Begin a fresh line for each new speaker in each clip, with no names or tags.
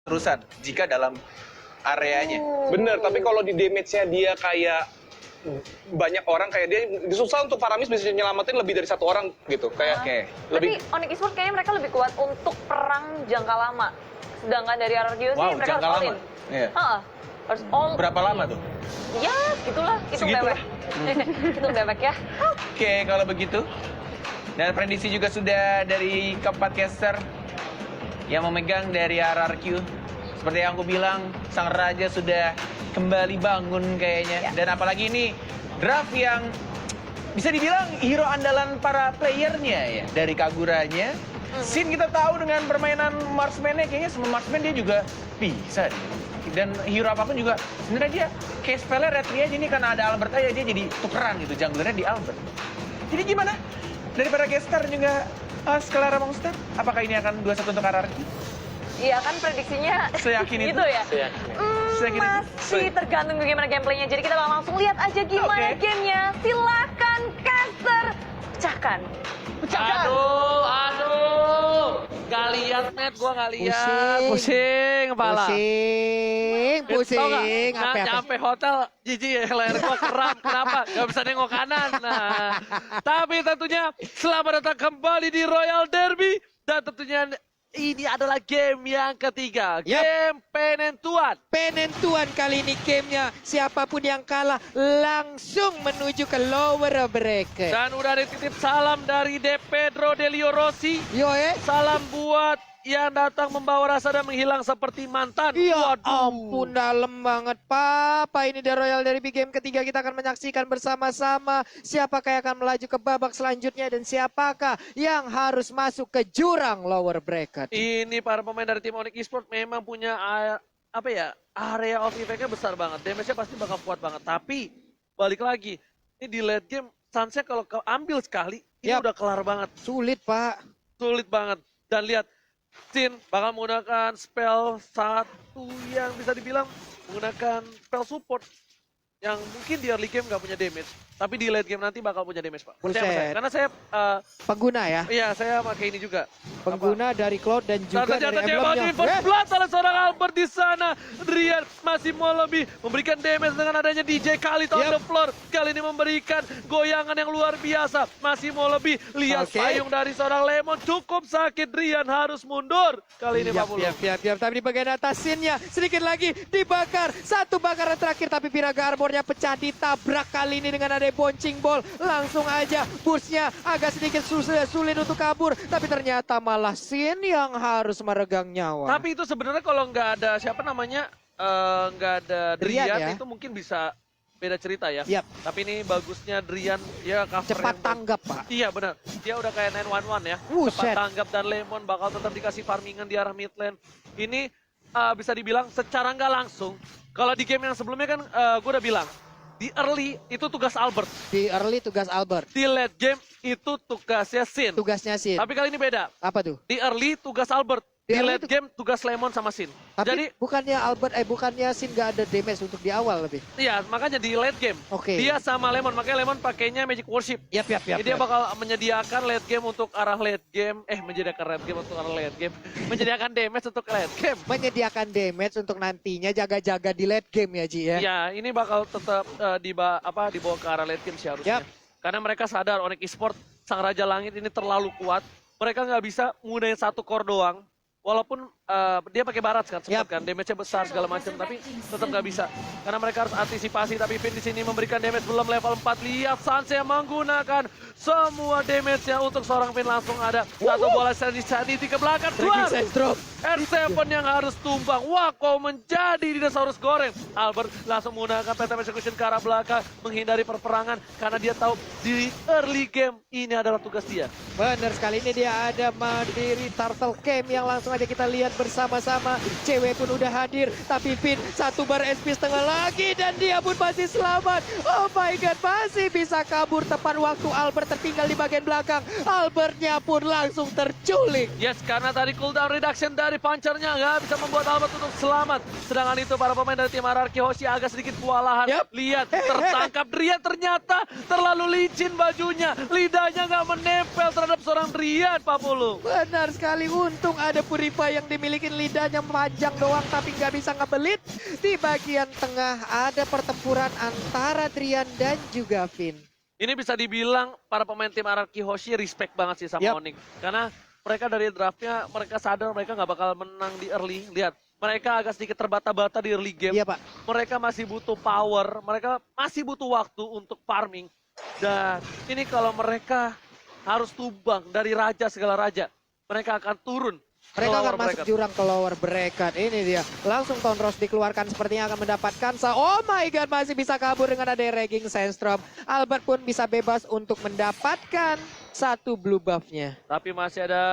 terusan jika dalam areanya.
Bener, tapi kalau di damage-nya dia kayak banyak orang kayak dia susah untuk Paramis bisa nyelamatin lebih dari satu orang gitu. Kayak
Oke.
lebih
Tapi Onyx Esports kayaknya mereka lebih kuat untuk perang jangka lama. Sedangkan dari RRQ sih
Wow,
mereka
jangka
harus all
lama.
in.
Iya.
Heeh. Harus all
Berapa lama tuh?
Ya, gitulah. Hitung
Segitulah.
bebek. Hitung bebek ya.
Oke, kalau begitu. Dan prediksi juga sudah dari keempat caster yang memegang dari RRQ. Seperti yang aku bilang, sang raja sudah kembali bangun kayaknya.
Ya.
Dan apalagi ini draft yang bisa dibilang hero andalan para playernya ya. Dari Kaguranya. Sin kita tahu dengan permainan marksman-nya, kayaknya semua marksman dia juga bisa. Dan hero apapun juga sebenarnya dia kayak spellnya retri aja nih karena ada Albert aja dia jadi tukeran gitu junglernya di Albert. Jadi gimana? Daripada caster juga Skelara Monster, apakah ini akan 2-1 untuk RRQ?
Iya kan prediksinya
Seyakin itu?
gitu ya.
Seyakin itu?
Masih tergantung bagaimana gameplaynya. Jadi kita langsung lihat aja gimana
Oke.
gamenya. Silakan caster pecahkan.
Aduh. Gak lihat, Matt. Gua gak lihat. Pusing kepala.
Pusing,
Tau nggak?
apa-apa.
Nyampe hotel, jijik ya, leher gua kram. Kenapa? Gak bisa nengok kanan. Nah, tapi tentunya selamat datang kembali di Royal Derby. Dan tentunya ini adalah game yang ketiga.
Yap.
Game penentuan.
Penentuan kali ini gamenya, siapapun yang kalah langsung menuju ke lower bracket.
Dan udah dititip salam dari De Pedro Delio Rossi.
Yo
Salam buat yang datang membawa rasa dan menghilang seperti mantan.
Ya ampun, dalam banget Papa. Ini The Royal Derby game ketiga, kita akan menyaksikan bersama-sama siapakah yang akan melaju ke babak selanjutnya dan siapakah yang harus masuk ke jurang lower bracket.
Ini para pemain dari tim Onyx Esports memang punya apa ya, area of impact-nya besar banget. Damage-nya pasti bakal kuat banget. Tapi balik lagi, ini di late game Sanse kalau ambil sekali, ini
Yap.
udah kelar banget.
Sulit Pak.
Sulit banget. Dan lihat, Sin bakal menggunakan spell satu yang bisa dibilang menggunakan spell support yang mungkin di early game nggak punya damage, tapi di late game nanti bakal punya damage, Pak. Percaya sama saya.
Buset.
Karena saya,
Pengguna ya.
iya saya pakai ini juga.
Pengguna dari Cloud dan
Dan
juga
ternyata
dari
dia mau
emblemnya.
first blood oleh seorang Albert di sana. Rian masih mau lebih memberikan damage dengan adanya DJ Khalid on the floor. Kali ini memberikan goyangan yang luar biasa. Masih mau lebih. Lihat
Oke.
payung dari seorang Lemon cukup sakit. Rian harus mundur. Kali ini Pak Pulu.
Siap. Tapi di bagian atas Sinnya sedikit lagi dibakar. Satu bakaran terakhir tapi Piraga Armornya pecah, ditabrak kali ini dengan ada boncing ball. Langsung aja burstnya agak sedikit sulit untuk kabur. Tapi ternyata malah Sin yang harus meregang nyawa.
Tapi itu sebenarnya kalau nggak ada siapa namanya, nggak ada
Drian
Drian
ya?
itu mungkin bisa beda cerita ya.
Yap.
Tapi ini bagusnya Drian ya cover
Cepat
yang
tanggap Pak.
Iya benar, dia udah kayak 911 ya.
Buset.
Cepat tanggap dan Lemon bakal tetap dikasih farmingan di arah mid lane. Ini bisa dibilang secara nggak langsung. Kalau di game yang sebelumnya kan gue udah bilang, di early itu tugas Albert.
Di early tugas Albert.
Di late game itu tugasnya Sin.
Tugasnya Sin.
Tapi kali ini beda.
Apa tuh?
Di early tugas Albert.
Di
Di
early
late game tugas Lemon sama Sin.
Tapi
Jadi
bukannya Sin gak ada damage untuk di awal lebih.
iya, makanya di late game.
Oke.
Dia sama Lemon, makanya Lemon pakainya Magic Worship.
Yap.
Jadi dia bakal menyediakan late game untuk arah late game. Menyediakan late game untuk arah late game. Menyediakan damage untuk late game.
Menyediakan damage untuk nantinya jaga-jaga di late game ya Ji ya.
Ya, ini bakal tetap dibawa ke arah late game sih harusnya.
Yap.
Karena mereka sadar Onyx Esports, Sang Raja Langit ini terlalu kuat. Mereka nggak bisa menggunakan satu core doang. Walaupun dia pakai barat kan, sempat kan, damage-nya besar segala macam, tapi tetap nggak bisa. Karena mereka harus antisipasi, tapi Finn di sini memberikan damage belum level 4. Lihat Sanse menggunakan semua damage-nya untuk seorang Finn langsung ada. Satu bola sanity ke belakang, keluar. R7 yang harus tumbang. Wah, kau menjadi dinosaurus goreng. Albert langsung menggunakan Phantom Execution ke arah belakang, menghindari perperangan, karena dia tahu di early game ini adalah tugas dia.
Benar sekali, ini dia ada Mandiri Turtle Camp yang langsung aja kita lihat bersama-sama. Cewek pun udah hadir, tapi Finn satu bar SP setengah lagi dan dia pun masih selamat. Oh my god, masih bisa kabur tepat waktu Albert tertinggal di bagian belakang. Albertnya pun langsung terculik.
Yes, karena tadi cooldown reduction dari punchernya nggak bisa membuat Albert untuk selamat. Sedangkan itu para pemain dari tim RRQ Hoshi agak sedikit kewalahan.
Yap.
Lihat, tertangkap Drian ternyata terlalu licin bajunya. Lidahnya nggak menempel terhadap seorang Drian, Pak Pulu.
Benar sekali, untung ada Purify yang dimiliki milikin lidahnya panjang doang tapi nggak bisa ngebelit. Di bagian tengah ada pertempuran antara Drian dan juga Vin.
Ini bisa dibilang para pemain tim Araki Hoshi respect banget sih sama
Yap.
Onyx. Karena mereka dari draftnya, mereka sadar mereka nggak bakal menang di early. Lihat, mereka agak sedikit terbata-bata di early game.
Iya Pak.
Mereka masih butuh power, mereka masih butuh waktu untuk farming. Dan ini kalau mereka harus tumbang dari raja segala raja, mereka akan turun.
Mereka
ke
akan
lower
masuk
bracket.
jurang ke lower bracket. Ini dia. Langsung Tonros dikeluarkan sepertinya akan mendapatkan oh my god, masih bisa kabur dengan ada Regging Sandstorm. Albert pun bisa bebas untuk mendapatkan satu blue buff-nya.
Tapi masih ada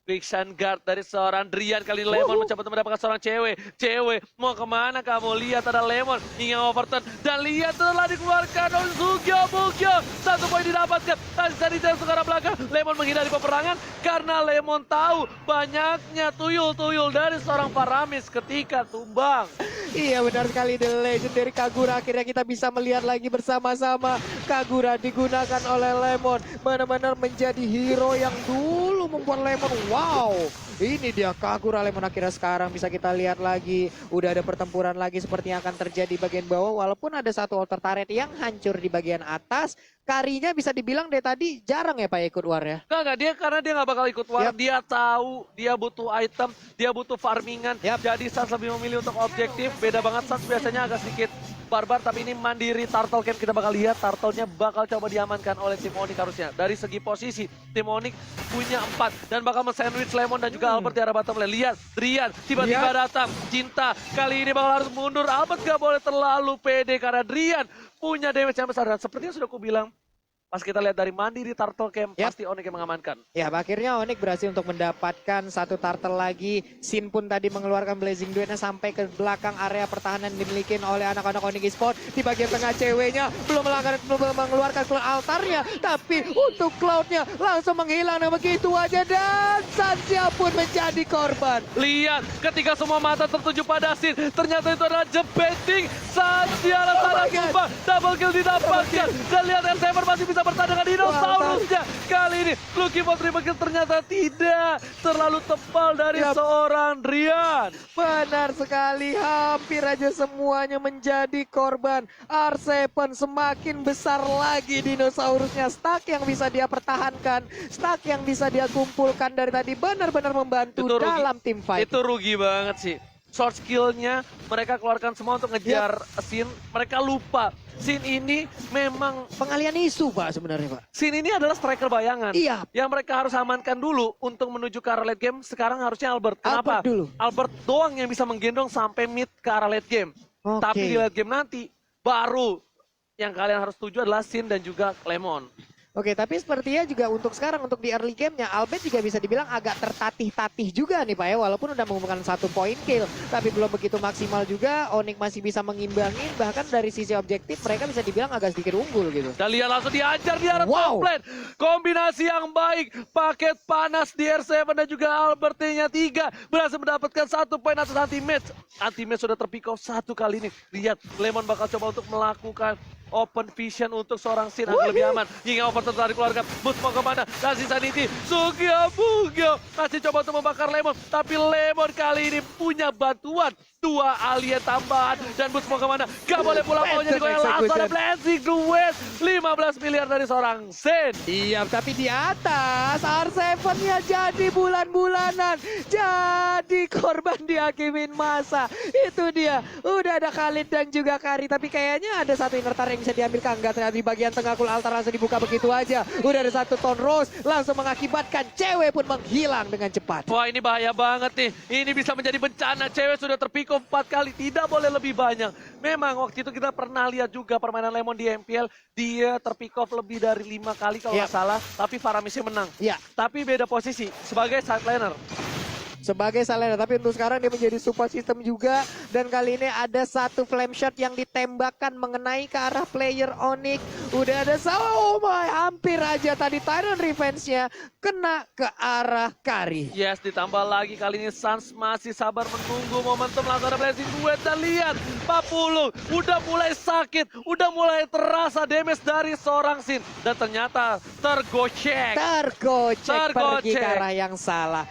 Big Sun Guard dari seorang Drian. Kali ini Lemon mencoba untuk mendapatkan seorang cewek. Cewek, mau kemana kamu? Lihat ada Lemon hingga overturn. Dan lihat telah dikeluarkan Sugyo Bugyo. 1 poin didapatkan. Tadi sekarang belakang. Lemon menghindari peperangan. Karena Lemon tahu banyaknya tuyul-tuyul dari seorang Paramis ketika tumbang.
Iya benar sekali, The Legendary Kagura. Akhirnya kita bisa melihat lagi bersama-sama. Kagura digunakan oleh Lemon. Benar-benar menjadi hero yang dulu membuat Lemon wow. Ini dia Kagura Lemon akhirnya sekarang bisa kita lihat lagi. Udah ada pertempuran lagi sepertinya akan terjadi bagian bawah. Walaupun ada satu altar turret yang hancur di bagian atas. Karinya bisa dibilang dari tadi jarang ya Pak ikut war ya.
Enggak, dia karena dia nggak bakal ikut war.
Yap.
Dia tahu, dia butuh item, dia butuh farmingan.
Yap.
Jadi Sans lebih memilih untuk objektif. Beda banget Sans biasanya agak sedikit barbar, tapi ini mandiri Turtle Camp. Kita bakal lihat Turtle-nya bakal coba diamankan oleh tim Onyx harusnya. Dari segi posisi, tim Onyx punya 4 dan bakal men-sandwich Lemon dan juga Albert di arah bottom lane. Lihat, Drian tiba-tiba datang. Cinta kali ini bakal harus mundur. Albert gak boleh terlalu pede karena Drian punya damage yang besar. Dan seperti yang sudah aku bilang, pas kita lihat dari mandiri Turtle Camp,
Yap.
pasti Onyx yang mengamankan.
Ya akhirnya Onyx berhasil untuk mendapatkan satu turtle lagi. Sin pun tadi mengeluarkan Blazing Duetnya sampai ke belakang area pertahanan dimiliki oleh anak-anak Onyx Esports. Di bagian tengah ceweknya belum mengeluarkan cloud altarnya. Tapi untuk cloudnya langsung menghilang dan begitu aja. Dan Sansia pun menjadi korban.
Lihat, ketika semua mata tertuju pada Sin, ternyata itu adalah jebeting. Sansia Lasana
my God.
tumbang, double kill didapatkan. Dan lihat R7 masih bisa bertahan dengan dinosaurusnya. Kali ini Lucky for triple kill ternyata tidak terlalu tebal dari
Yap.
seorang Drian.
Benar sekali, hampir aja semuanya menjadi korban. R7 semakin besar lagi dinosaurusnya. Stack yang bisa dia pertahankan, stack yang bisa dia kumpulkan dari tadi benar-benar membantu
Itu rugi.
dalam tim fight.
Itu rugi banget sih. Short skill-nya mereka keluarkan semua untuk ngejar Sin. Mereka lupa. Sin ini memang
Pengalian isu Pak sebenarnya Pak.
Sin ini adalah striker bayangan.
Iya.
Yang mereka harus amankan dulu untuk menuju ke arah late game. Sekarang harusnya Albert. Kenapa?
Albert dulu.
Albert doang yang bisa menggendong sampai mid ke arah late game.
Oke.
Tapi di late game nanti baru yang kalian harus tuju adalah Sin dan juga Lemon.
Oke, tapi sepertinya juga untuk sekarang, untuk di early game-nya, Albert juga bisa dibilang agak tertatih-tatih juga nih Pak ya. Walaupun udah mengumpulkan 1 poin kill, tapi belum begitu maksimal juga. Onyx masih bisa mengimbangin, bahkan dari sisi objektif mereka bisa dibilang agak sedikit unggul gitu.
Dan lihat langsung diajar di arah
Wow.
top lane. Kombinasi yang baik. Paket panas di R7 dan juga Albert-nya 3. Berhasil mendapatkan 1 poin atas anti-match. Anti-match sudah terpick off 1 kali ini. Lihat, Lemon bakal coba untuk melakukan open vision untuk seorang Sin agar lebih aman. Hingga overturn telah dikeluarkan. Bus mau kemana? Dan sisa Niti. Sugyo Bugyo masih coba untuk membakar Lemon. Tapi Lemon kali ini punya bantuan. 2 alien tambahan. Dan Bus mau kemana? Gak boleh pulang. Maunya digoyang langsung ada Blazing Duet. 15 miliar dari seorang Sin.
Iya, tapi di atas R7-nya jadi bulan-bulanan. Jadi korban dihakimin masa. Itu dia. Udah ada Khalid dan juga Kari. Tapi kayaknya ada satu inner turret yang bisa diambil Kang. Enggak, ternyata di bagian tengah Kul Altar langsung dibuka begitu aja. Udah ada 1 ton Rose. Langsung mengakibatkan cewek pun menghilang dengan cepat.
Wah, ini bahaya banget nih. Ini bisa menjadi bencana. Cewek sudah terpikul 4 kali. Tidak boleh lebih banyak. Memang waktu itu kita pernah lihat juga permainan Lemon di MPL. Dia terpick off lebih dari 5 kali kalau nggak salah. Tapi Faramisnya menang.
Iya.
Tapi beda posisi sebagai side laner.
Sebagai Salena, tapi untuk sekarang dia menjadi support system juga. Dan kali ini ada 1 flame shot yang ditembakkan mengenai ke arah player Onyx. Udah ada oh my, hampir aja tadi Tyrant Revenge-nya kena ke arah Kari.
Yes, ditambah lagi kali ini Sans masih sabar menunggu momentum langsung ada Blazing Duet. Dan lihat, 40 udah mulai sakit, udah mulai terasa damage dari seorang Sin. Dan ternyata tergocek.
Tergocek pergi
Tergocek.
ke arah yang salah.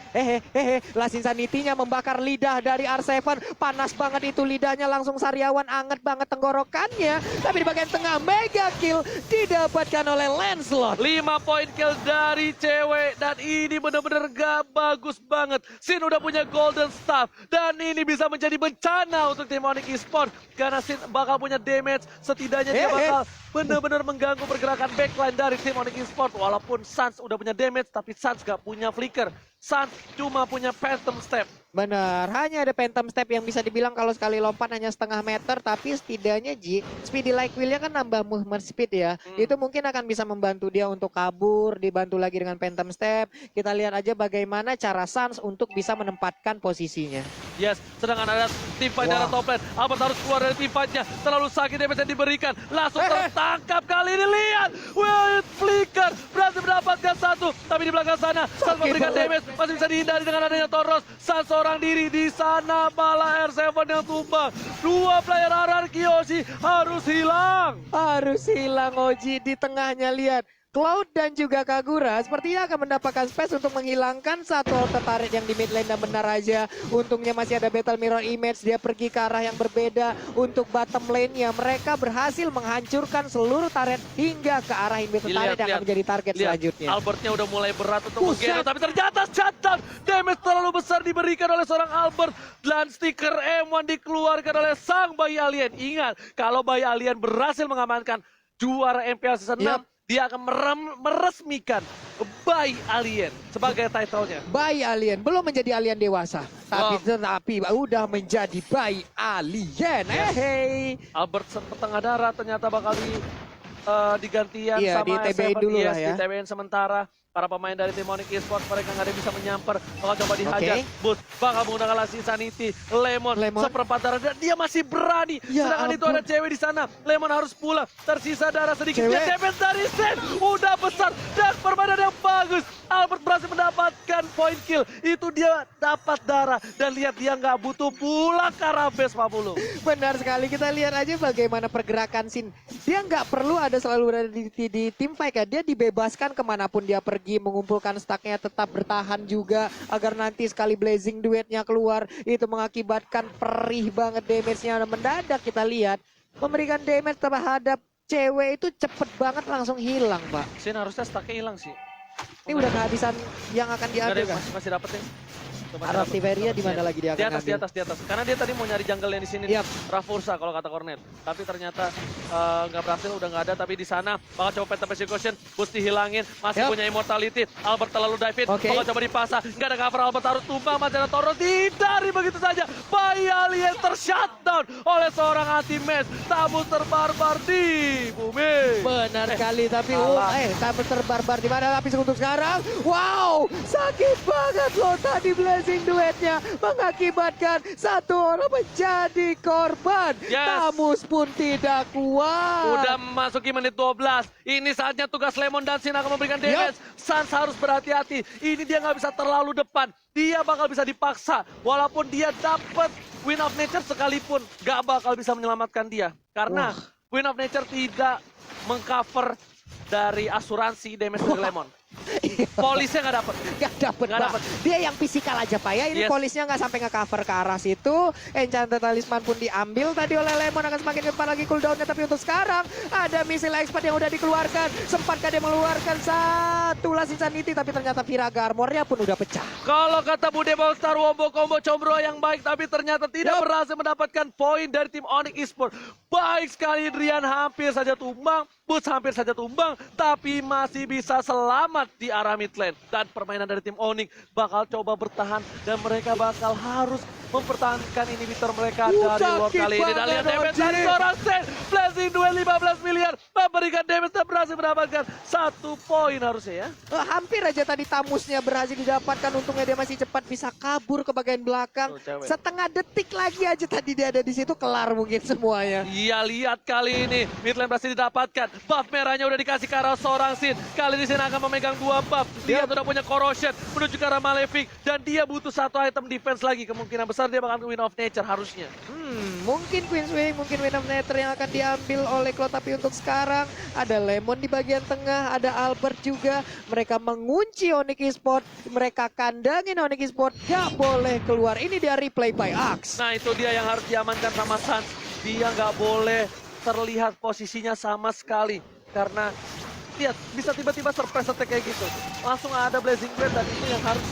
Blast Insanity-nya membakar lidah dari R7. Panas banget itu lidahnya, langsung Sariawan anget banget tenggorokannya. Tapi di bagian tengah mega kill didapatkan oleh Lancelot.
5 poin kill dari cewek dan ini bener-bener gak bagus banget. Sin udah punya golden staff dan ini bisa menjadi bencana untuk tim Onyx Esports karena Sin bakal punya damage, setidaknya dia bakal bener-bener mengganggu pergerakan backline dari tim Onyx Esports. Walaupun Sans udah punya damage tapi Sans gak punya flicker. Sans cuma punya Phantom Step.
Benar, hanya ada Phantom Step yang bisa dibilang kalau sekali lompat hanya setengah meter, tapi setidaknya Speedy Like Will-nya kan nambah movement speed ya. Itu mungkin akan bisa membantu dia untuk kabur, dibantu lagi dengan Phantom Step. Kita lihat aja bagaimana cara Sans untuk bisa menempatkan posisinya.
Yes, sedangkan ada tim fight dari top lane. Albert harus keluar dari tim fight-nya. Terlalu sakit damage yang diberikan. Langsung tertangkap kali ini, lihat. Will Flicker berhasil mendapatkan satu. Tapi di belakang sana, Sans memberikan damage. Masih bisa dihindari dengan adanya Toros. Sans seorang diri di sana, malah R7 yang tumbang. 2 player RR Kiyoshi harus hilang.
Harus hilang Oji di tengahnya, lihat. Cloud dan juga Kagura sepertinya akan mendapatkan space untuk menghilangkan satu auto turret yang di mid lane dan benar aja. Untungnya masih ada Battle Mirror Image, dia pergi ke arah yang berbeda. Untuk bottom lane-nya mereka berhasil menghancurkan seluruh turret hingga ke arah inhibitor turret yang akan menjadi target selanjutnya.
Albertnya udah mulai berat untuk menggendong, tapi ternyata shutdown. Damage terlalu besar diberikan oleh seorang Albert dan stiker M1 dikeluarkan oleh sang bayi alien. Ingat, kalau bayi alien berhasil mengamankan juara MPL Season 6, dia akan meresmikan Bayi Alien sebagai title-nya.
Bayi Alien belum menjadi alien dewasa, tapi udah menjadi Bayi Alien. Hey.
Albert setengah darah ternyata bakal digantian sama
di TB-in dulu lah ya.
Di TB-in sementara. Para pemain dari tim Onyx Esports mereka nggak ada yang bisa menyamper. Bakal coba dihajar. Boots bakal menggunakan Last Insanity. Lemon seperempat darah dan dia masih berani. Sedangkan itu ada cewek di sana. Lemon harus pulang. Tersisa darah sedikit. Dia damage dari Sen. Udah besar dan permainan yang bagus. Albert berhasil mendapatkan point kill. Itu dia dapat darah. Dan lihat dia nggak butuh pulang ke arah base Pak Pulung.
Benar sekali, kita lihat aja bagaimana pergerakan Sin. Dia nggak perlu ada selalu berada di tim fight ya. Dia dibebaskan kemanapun dia pergi, mengumpulkan stacknya, tetap bertahan juga agar nanti sekali blazing duetnya keluar itu mengakibatkan perih banget damage-nya. Mendadak kita lihat memberikan damage terhadap cewek itu cepet banget langsung hilang, Pak.
Sin harusnya stacknya hilang sih.
Ini udah kehabisan yang akan diambil kan?
Masih dapetin.
Arah Tiberia di mana lagi dia akan
di atas. Karena dia tadi mau nyari jungle yang di sini, Rafursa kalau kata Cornet. Tapi ternyata nggak berhasil, udah nggak ada. Tapi di sana bakal coba Phantom Persecution, Boost dihilangin, masih punya Immortality. Albert terlalu dive in, bakal coba dipasang. Nggak ada cover, Albert harus tumbang, masih ada Toros, dihindari begitu saja. Bayi Alien tershutdown oleh seorang anti-match. Tabus terbarbar di bumi.
Benar sekali, tapi tabus terbarbar di mana? Tapi untuk sekarang, wow, sakit banget loh tadi blazing duetnya mengakibatkan satu orang menjadi korban. Tamus pun tidak kuat.
Udah memasuki menit 12. Ini saatnya tugas Lemon dan Sin akan memberikan damage. Sans harus berhati-hati. Ini dia nggak bisa terlalu depan. Dia bakal bisa dipaksa. Walaupun dia dapat Win of Nature sekalipun, nggak bakal bisa menyelamatkan dia. Karena Win of Nature tidak mengcover dari asuransi damage dari Lemon. Polisnya nggak dapet.
Dia yang fisikal aja Pak ya. Ini polisnya nggak sampai nge-cover ke arah situ. Enchanted Talisman pun diambil tadi oleh Lemon, akan semakin cepat lagi cooldownnya. Tapi untuk sekarang ada misil expert yang udah dikeluarkan. Sempatkah dia mengeluarkan satu Last Insanity, tapi ternyata Viraga armornya pun udah pecah.
Kalau kata Bude Star Wombo combo combro yang baik, tapi ternyata tidak berhasil mendapatkan poin dari tim Onyx Esports. Baik sekali Drian, hampir saja tumbang. Boots hampir saja tumbang, tapi masih bisa selamat di arah mid lane. Dan permainan dari tim Onyx bakal coba bertahan dan mereka bakal harus mempertahankan inhibitor mereka dari Lord kali ini. Dan lihat damage dari seorang Sen. Blazing duel 15 miliar memberikan damage dan berhasil mendapatkan 1 poin harusnya ya.
Hampir aja tadi Tamusnya berhasil didapatkan. Untungnya dia masih cepat bisa kabur ke bagian belakang. Setengah detik lagi aja tadi dia ada di situ, kelar mungkin semuanya.
Iya, lihat kali ini mid lane berhasil didapatkan. Buff merahnya udah dikasih ke arah seorang Sin. Kali ini Sin akan memegang 2 buff. Dia udah punya Corrosion menuju ke arah Malefic. Dan dia butuh 1 item defense lagi. Kemungkinan besar dia bakal win of nature harusnya.
Mungkin Queensway, mungkin Win of Nether yang akan diambil oleh Cloud. Tapi untuk sekarang ada Lemon di bagian tengah, ada Albert juga. Mereka mengunci Onyx Esports, mereka kandangin Onyx Esports, gak boleh keluar. Ini dia replay by Axe.
Nah itu dia yang harus diamankan sama Suns. Dia nggak boleh terlihat posisinya sama sekali. Karena lihat bisa tiba-tiba surprise attack kayak gitu. Langsung ada Blazing Blade dan itu yang harus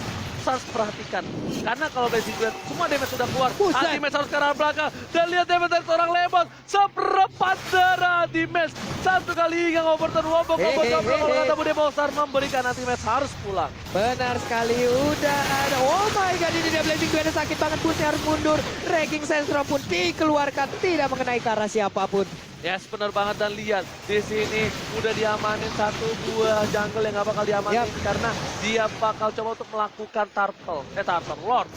Suns perhatikan. Karena kalau Blazing Blade semua damage sudah keluar. Anti-match harus ke arah belakang. Dan lihat damage dari seorang Lemon. Seperempat darah anti-match. Satu kali yang overturn wobok. Kalau kata Bude Bosar memberikan anti-match harus pulang.
Benar sekali, udah ada. Oh my god, ini dia Blazing Blade sakit banget. Busnya harus mundur. Ragging Sandstorm pun dikeluarkan. Tidak mengenai ke arah siapapun.
Yes, benar banget. Dan lihat di sini udah diamanin satu buah jungle yang gak bakal diamanin karena dia bakal coba untuk melakukan turtle lord.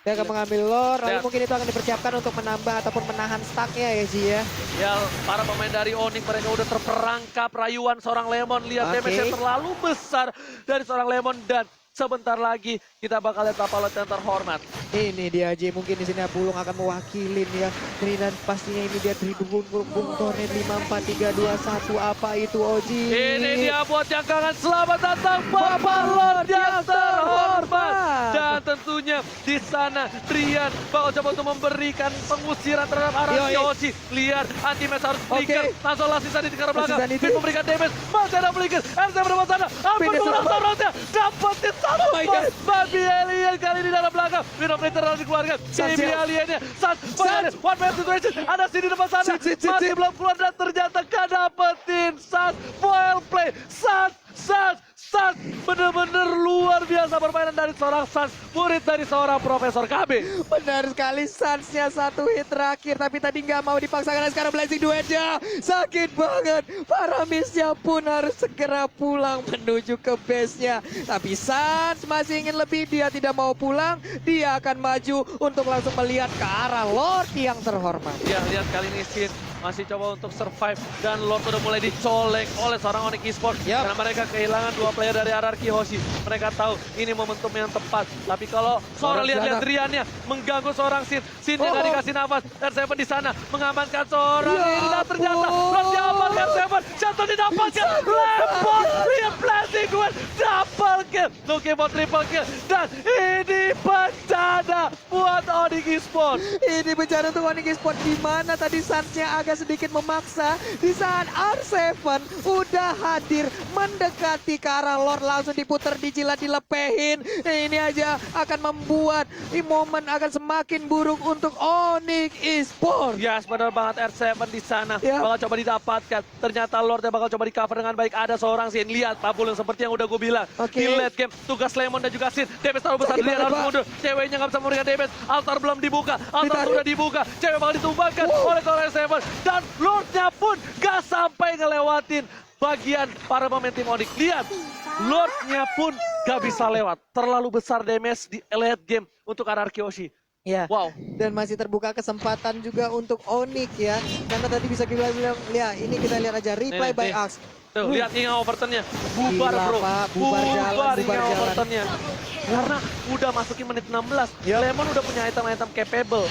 Dia akan mengambil lore, lalu
Ya.
mungkin itu akan dipersiapkan untuk menambah ataupun menahan stacknya ya Ji ya.
Ya, para pemain dari Onyx mereka udah terperangkap rayuan seorang Lemon. Lihat damage-nya terlalu besar dari seorang Lemon dan sebentar lagi kita bakal lihat Tapalot yang terhormat.
Ini dia Ji, mungkin di sini Bulung akan mewakilin ya. Ini dan pastinya ini dia Bung Tornet 5, 4, 3, 2, 1. Apa itu Oji?
Ini dia buat jangkangan selamat datang Bapak Lord yang terhormat. Dan tentunya di sana Rian bakal coba untuk memberikan pengusiran terhadap Araki Oji. Lihat anti-match harus flicker. Langsung Lasisa di arah belakang. Fit memberikan damage. Masih ada flicker. RC berdepan sana. Ampun kurang sorotnya. Dapetin satu poin. Babi Alien kali ini dalam belakang. Win of Nether harus dikeluarkan. Baby Aliennya. Sans. One man situation. Ada sini depan sana. Masih belum keluar dan ternyata gak dapetin. Sans. Foil play. Sans. Bener-bener luar biasa permainan dari seorang Sans, murid dari seorang Profesor KB.
Benar sekali, Sunsnya satu hit terakhir, tapi tadi nggak mau dipaksakan. Sekarang Blazing duetnya sakit banget. Paramisnya pun harus segera pulang menuju ke base-nya. Tapi Suns masih ingin lebih, dia tidak mau pulang. Dia akan maju untuk langsung melihat ke arah Lord yang terhormat.
Ya, lihat kali ini Sin masih coba untuk survive dan Lord sudah mulai dicolek oleh seorang Onyx Esports karena mereka kehilangan dua player dari RRQ Hoshi. Mereka tahu ini momentum yang tepat, tapi kalau seorang lihat Riannya mengganggu seorang Sin yang gak dikasih nafas. R7 di sana mengamankan seorang ini dan ternyata Lord diamankan R7, jatuh didapatkan Lepot, lihat Blazing Blade double kill, looking for triple kill dan ini bencana buat Onyx Esports.
Ini bencana untuk Onyx Esports, di mana tadi Sunsnya agak sedikit memaksa. Di saat R7 udah hadir mendekati ke arah Lord, langsung diputer, dijilat, dilepehin. Ini aja akan membuat momen akan semakin buruk untuk Onyx Esports.
Yes, benar banget. R7 di sana bakal coba didapatkan. Ternyata Lord yang bakal coba di cover dengan baik. Ada seorang Sin, lihat Pabulung seperti yang udah gue bilang. Di late game, tugas Lemon dan juga Sin. Damage terlalu besar, dia harus mundur. Ceweknya nggak bisa memberikan damage. Altar belum dibuka, altar sudah dibuka. Cewek bakal ditumbangkan oleh R7. Dan Lordnya pun gak sampai ngelewatin bagian para pemain tim Onyx. Lihat, Lordnya pun gak bisa lewat. Terlalu besar damage di late game untuk RRQ Hoshi.
Ya,
wow.
Dan masih terbuka kesempatan juga untuk Onyx ya. Karena tadi bisa kita bilang, lihat ini kita lihat aja replay by Axe.
Tuh, lihat Inga overturnnya. Bubar
gila,
bro.
Pak. Bubar jalan.
Inga overturnnya. Karena udah masukin menit 16. Lemon udah punya item-item capable.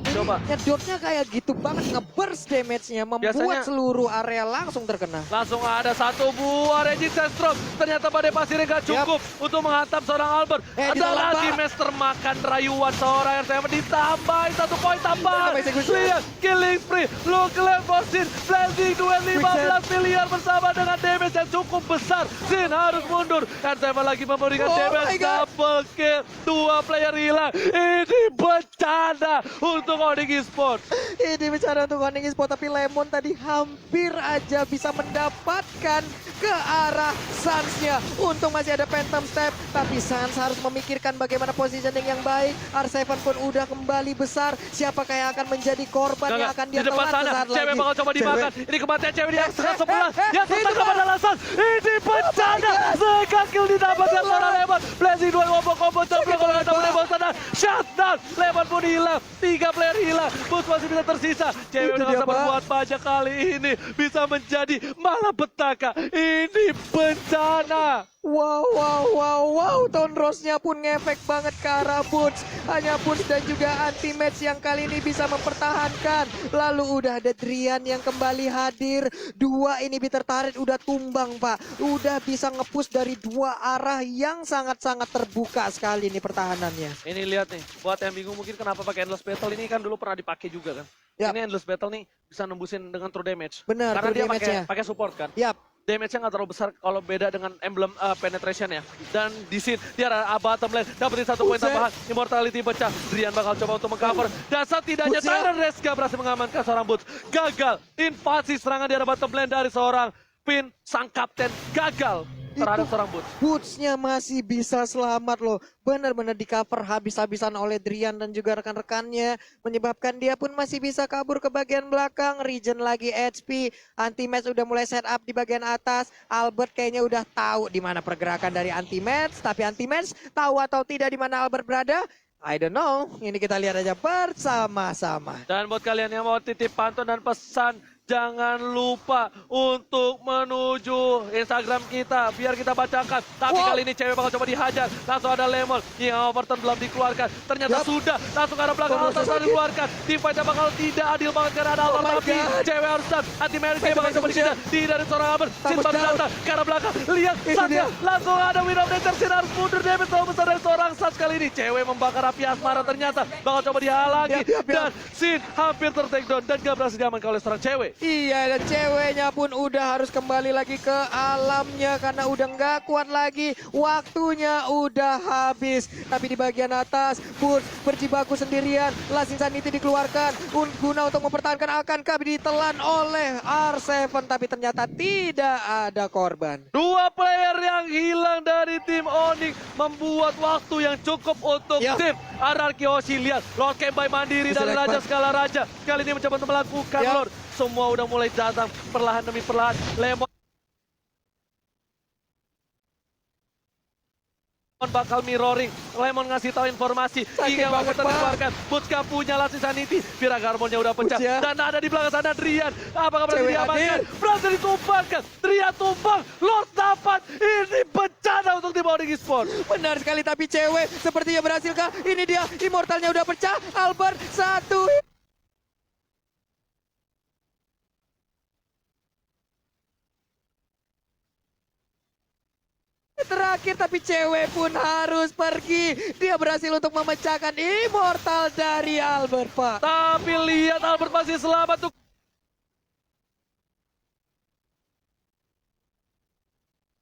Coba.
Ya dotnya kayak gitu banget, nge-burst damage-nya, membuat
Biasanya
seluruh area langsung terkena.
Langsung ada satu buah Regis Sandstrom. Ternyata badai pasirnya gak cukup untuk menghantam seorang Albert. Ada lagi Master makan rayuan seorang R7 ditambahin satu poin tambahan. Lihat, killing spree, look Levosin, Blazing duel 15 miliar bersama dengan damage yang cukup besar. Sin harus mundur. R7 lagi memberikan damage double kill. Dua player hilang. Ini bencana untuk Onyx Esports.
Ini bicara untuk Onyx Esports, tapi Lemon tadi hampir aja bisa mendapatkan ke arah Suns-nya. Untung masih ada Phantom Step, tapi Suns harus memikirkan bagaimana positioning yang baik. R7 pun udah kembali besar. Siapakah yang akan menjadi korban yang akan dia
di depan
telan
sana,
sesaat
cewek
lagi.
bakal coba dimakan. Ini kematian cewek di setengah 11. Yang tertangkap adalah Suns. Ini bencana. Seka kill didapatkan seorang Lemon. Blazing duel combo coplok kalau kata Lemon sana. Shutdown. Lemon pun hilang. 3 player hilang. Bus masih bisa tersisa. Cewek udah gak bisa berbuat banyak kali ini. Bisa menjadi malapetaka. Ini bencana.
Wow. Tone Rose-nya pun ngefek banget ke arah Boots. Hanya Boots dan juga anti-match yang kali ini bisa mempertahankan. Lalu udah ada Drian yang kembali hadir. Dua ini Bitter Turret udah tumbang, Pak. Udah bisa nge-push dari dua arah yang sangat-sangat terbuka sekali nih pertahanannya.
Ini lihat nih, buat yang bingung mungkin kenapa pakai Endless Battle ini kan dulu pernah dipakai juga kan.
Yap.
Ini Endless Battle nih bisa nembusin dengan true damage.
Benar,
Karena
true
dia
damage-nya.
pakai support kan.
Yap.
Damage-nya nggak terlalu besar kalau beda dengan emblem penetration ya. Dan di sini dia ada bottom lane dapetin 1 poin
Buset.
tambahan. Immortality pecah. Drian bakal coba untuk mengcover. Dan setidaknya
Buset.
Tyrant Reska berhasil mengamankan seorang Boots. Gagal invasi serangan di arah bottom lane dari seorang Pin. Sang kapten gagal terhadap seorang Boots.
Boots-nya masih bisa selamat loh. Benar-benar di cover habis-habisan oleh Drian dan juga rekan-rekannya. Menyebabkan dia pun masih bisa kabur ke bagian belakang. Regen lagi HP. Anti-match udah mulai set up di bagian atas. Albert kayaknya udah tahu di mana pergerakan dari anti-match. Tapi anti-match tahu atau tidak di mana Albert berada? I don't know. Ini kita lihat aja bersama-sama.
Dan buat kalian yang mau titip pantun dan pesan, jangan lupa untuk menuju Instagram kita biar kita bacakan. Tapi kali ini cewek bakal coba dihajar. Langsung ada Lemon yang Overton belum dikeluarkan. Ternyata sudah langsung ke arah belakang Altas dikeluarkan. Tim fight bakal tidak adil banget karena ada Altas tapi cewek harus stun. Anti-Mary bakal coba dikejar. Tidak dari seorang Albert. Sinta datang ke arah belakang. Lihat saja langsung ada Win of Nature. Sin harus mundur damage terlalu besar dari seorang Sas kali ini. Cewek membakar api asmara ternyata bakal coba dihalangi. Dan Sin hampir ter-takedown dan gak berhasil diamankan oleh seorang cewek.
Iya, dan ceweknya pun udah harus kembali lagi ke alamnya karena udah nggak kuat lagi. Waktunya udah habis. Tapi di bagian atas, Boots berjibaku sendirian. Last Insanity dikeluarkan guna untuk mempertahankan, akankah ditelan oleh R7. Tapi ternyata tidak ada korban.
Dua player yang hilang dari tim Onyx membuat waktu yang cukup untuk tim RRQ Hoshi. Lihat, Lord Camp by Mandiri dan Raja Skala Raja. Kali ini mencoba untuk melakukan Lord. Semua udah mulai datang perlahan demi perlahan. Lemon bakal mirroring. Lemon ngasih tahu informasi. Hingga waktu terkeluarkan. Boots gak punya Last Insanity. Pira Garmonnya udah pecah. Dan ada di belakang sana Drian. Apakah berhasil diamankan? Berhasil ditumbangkan. Drian tumbang. Lord dapat. Ini bencana untuk tim Onyx Esports.
Benar sekali, tapi cewek sepertinya berhasilkah? Ini dia, Immortalnya udah pecah. Albert satu. Terakhir, tapi cewek pun harus pergi. Dia berhasil untuk memecahkan Immortal dari Albert, Pak.
Tapi lihat Albert masih selamat tuh.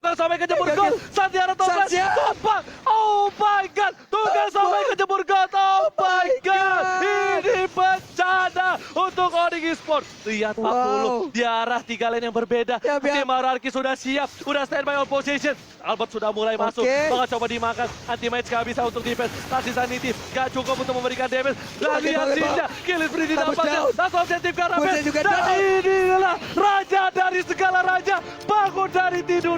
Sampai ke jebur got. Santiara Toples tumpang. Oh my god. Tunggal sampai ke jebur got. Oh my god. Ini bencana untuk Onyx Esports. Lihat 40 di arah 3 lane yang berbeda. Tim RRQ sudah siap. Udah standby on position. Albert sudah mulai masuk. Bakal coba dimakan. Anti-match gak bisa untuk defense. Last Insanity gak cukup untuk memberikan damage. Dan lihat Sinja. Kill is free didapatkan. Langsung objektif ke arah base. Dan inilah raja dari segala raja. Bangun dari tidur.